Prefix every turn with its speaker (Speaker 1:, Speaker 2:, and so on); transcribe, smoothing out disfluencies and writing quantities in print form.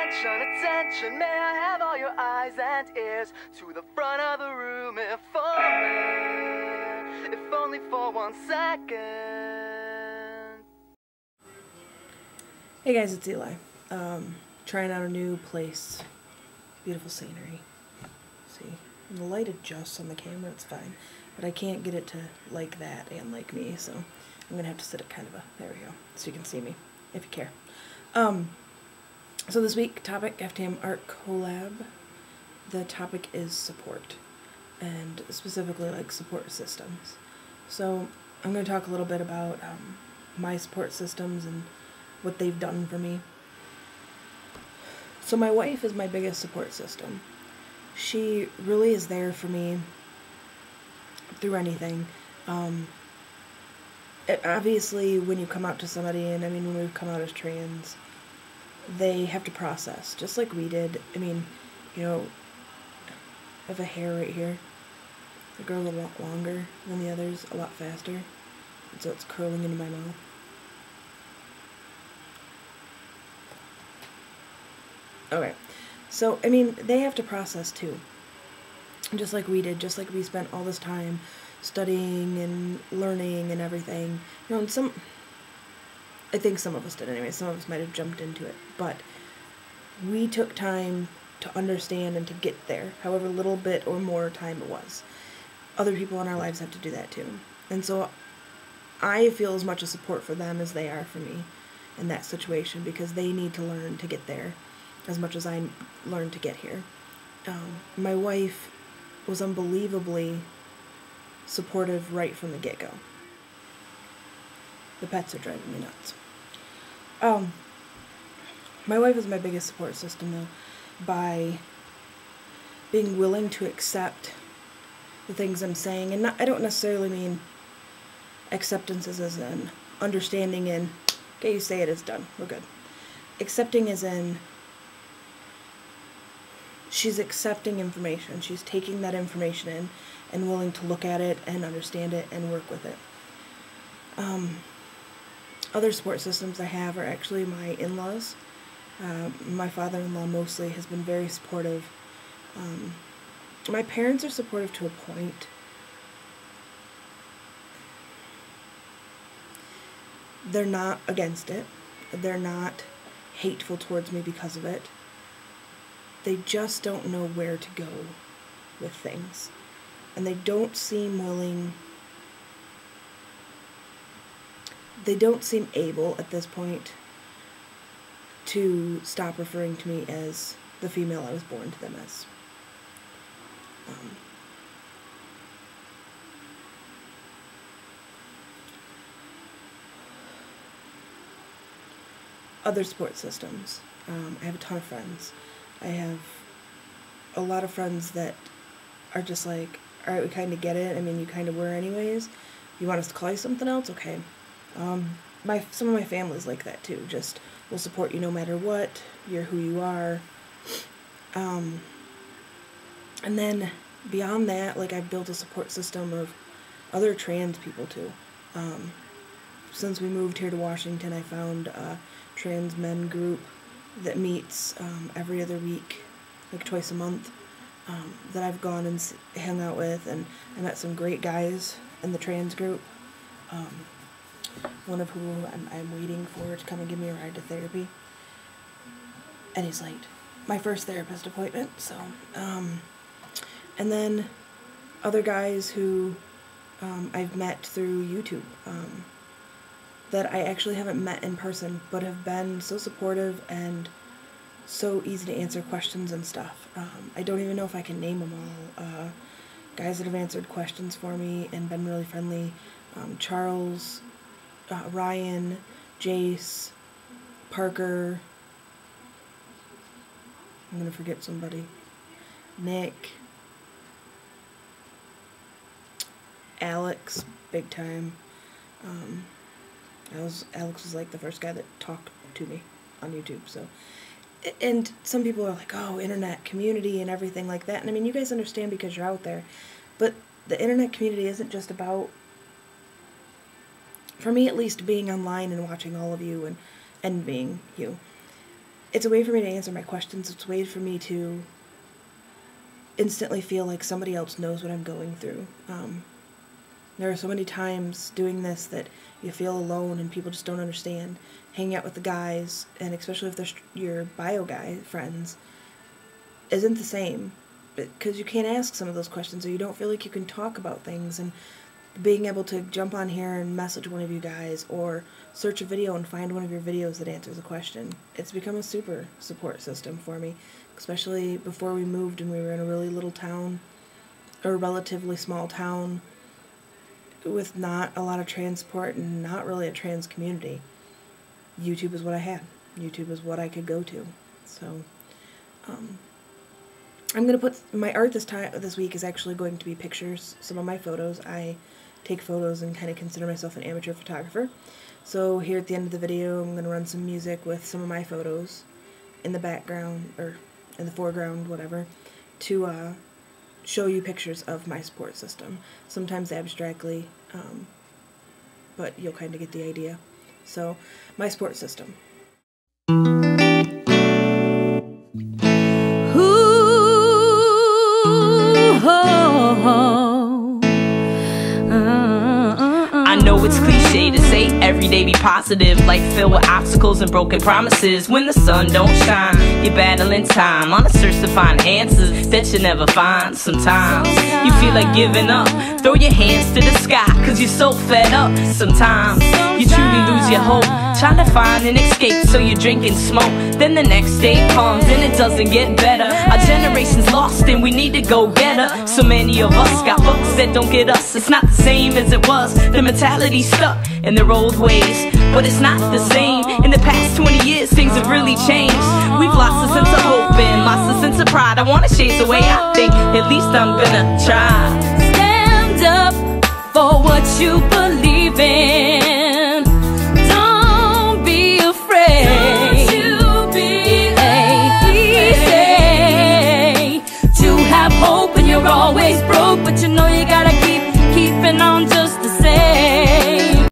Speaker 1: Attention, attention, may I have all your eyes and ears to the front of the room if only for 1 second.
Speaker 2: Hey guys, it's Eli. Trying out a new place. Beautiful scenery. See, and the light adjusts on the camera, it's fine. But I can't get it to like that and like me, so I'm gonna have to sit at kind of a, there we go, so you can see me, if you care. So this week, topic, FTM Art Collab. The topic is support, and specifically like support systems. So I'm going to talk a little bit about my support systems and what they've done for me. So my wife is my biggest support system. She really is there for me through anything. Obviously, when you come out to somebody, and I mean when we've come out as trans, they have to process, just like we did. I mean, you know, I have a hair right here. The girl's a lot longer than the others, a lot faster, and so it's curling into my mouth. Okay, so, I mean, they have to process too, just like we did, just like we spent all this time studying and learning and everything. You know, and I think some of us did anyway, some of us might have jumped into it, but we took time to understand and to get there, however little bit or more time it was. Other people in our lives have to do that too. And so I feel as much a support for them as they are for me in that situation, because they need to learn to get there as much as I learned to get here. My wife was unbelievably supportive right from the get-go. The pets are driving me nuts. My wife is my biggest support system, though, by being willing to accept the things I'm saying. And I don't necessarily mean acceptance as in understanding in, okay, you say it, it's done, we're good. Accepting as in, she's accepting information. She's taking that information in and willing to look at it and understand it and work with it. Other support systems I have are actually my in-laws. My father-in-law mostly has been very supportive. My parents are supportive to a point. They're not against it. They're not hateful towards me because of it. They just don't know where to go with things. And they don't seem willing... They don't seem able, at this point, to stop referring to me as the female I was born to them as. Other support systems. I have a ton of friends. I have a lot of friends that are just like, alright, we kind of get it. I mean, you kind of were anyways. You want us to call you something else? Okay. Some of my family's like that too. Just, we'll support you no matter what. You're who you are. And then beyond that, like, I've built a support system of other trans people too. Since we moved here to Washington, I found a trans men group that meets every other week, like twice a month, that I've gone and hung out with, and I met some great guys in the trans group. One of who I'm waiting for to come and give me a ride to therapy. And he's late. My first therapist appointment, so. And then other guys who I've met through YouTube, that I actually haven't met in person, but have been so supportive and so easy to answer questions and stuff. I don't even know if I can name them all. Guys that have answered questions for me and been really friendly. Charles, Ryan, Jace, Parker, I'm gonna forget somebody, Nick, Alex, big time. Alex was like the first guy that talked to me on YouTube, so. And some people are like, oh, internet community and everything like that, and I mean, you guys understand because you're out there, but the internet community isn't just about, for me at least, being online and watching all of you and envying you. it's a way for me to answer my questions. It's a way for me to instantly feel like somebody else knows what I'm going through. There are so many times doing this that you feel alone and people just don't understand. Hanging out with the guys, and especially if they're your bio guy friends, isn't the same, because you can't ask some of those questions, or you don't feel like you can talk about things. And being able to jump on here and message one of you guys, or search a video and find one of your videos that answers a question, it's become a super support system for me, especially before we moved and we were in a really little town, or a relatively small town, with not a lot of transport and not really a trans community. YouTube is what I had. YouTube is what I could go to. So, I'm going to put, my art this week is actually going to be pictures, some of my photos. I take photos and kind of consider myself an amateur photographer. So here at the end of the video, I'm going to run some music with some of my photos in the background, or in the foreground, whatever, to show you pictures of my support system. Sometimes abstractly, but you'll kind of get the idea. So, my support system.
Speaker 3: I know it's cliche to say every day be positive, life filled with obstacles and broken promises. When the sun don't shine, you're battling time on a search to find answers that you never find. Sometimes you feel like giving up, throw your hands to the sky cause you're so fed up. Sometimes you truly lose your hope, trying to find an escape, so you drink and smoke. Then the next day comes and it doesn't get better. Our generation's lost and we need to go get her. So many of us got books that don't get us. It's not the same as it was. The mentality's stuck in their old ways, but it's not the same. In the past 20 years things have really changed. We've lost a sense of hope and lost a sense of pride. I wanna change the way I think, at least I'm gonna try.
Speaker 4: Stand up for what you believe in. Don't be afraid. Don't you be afraid. Easy to have hope when you're always broken.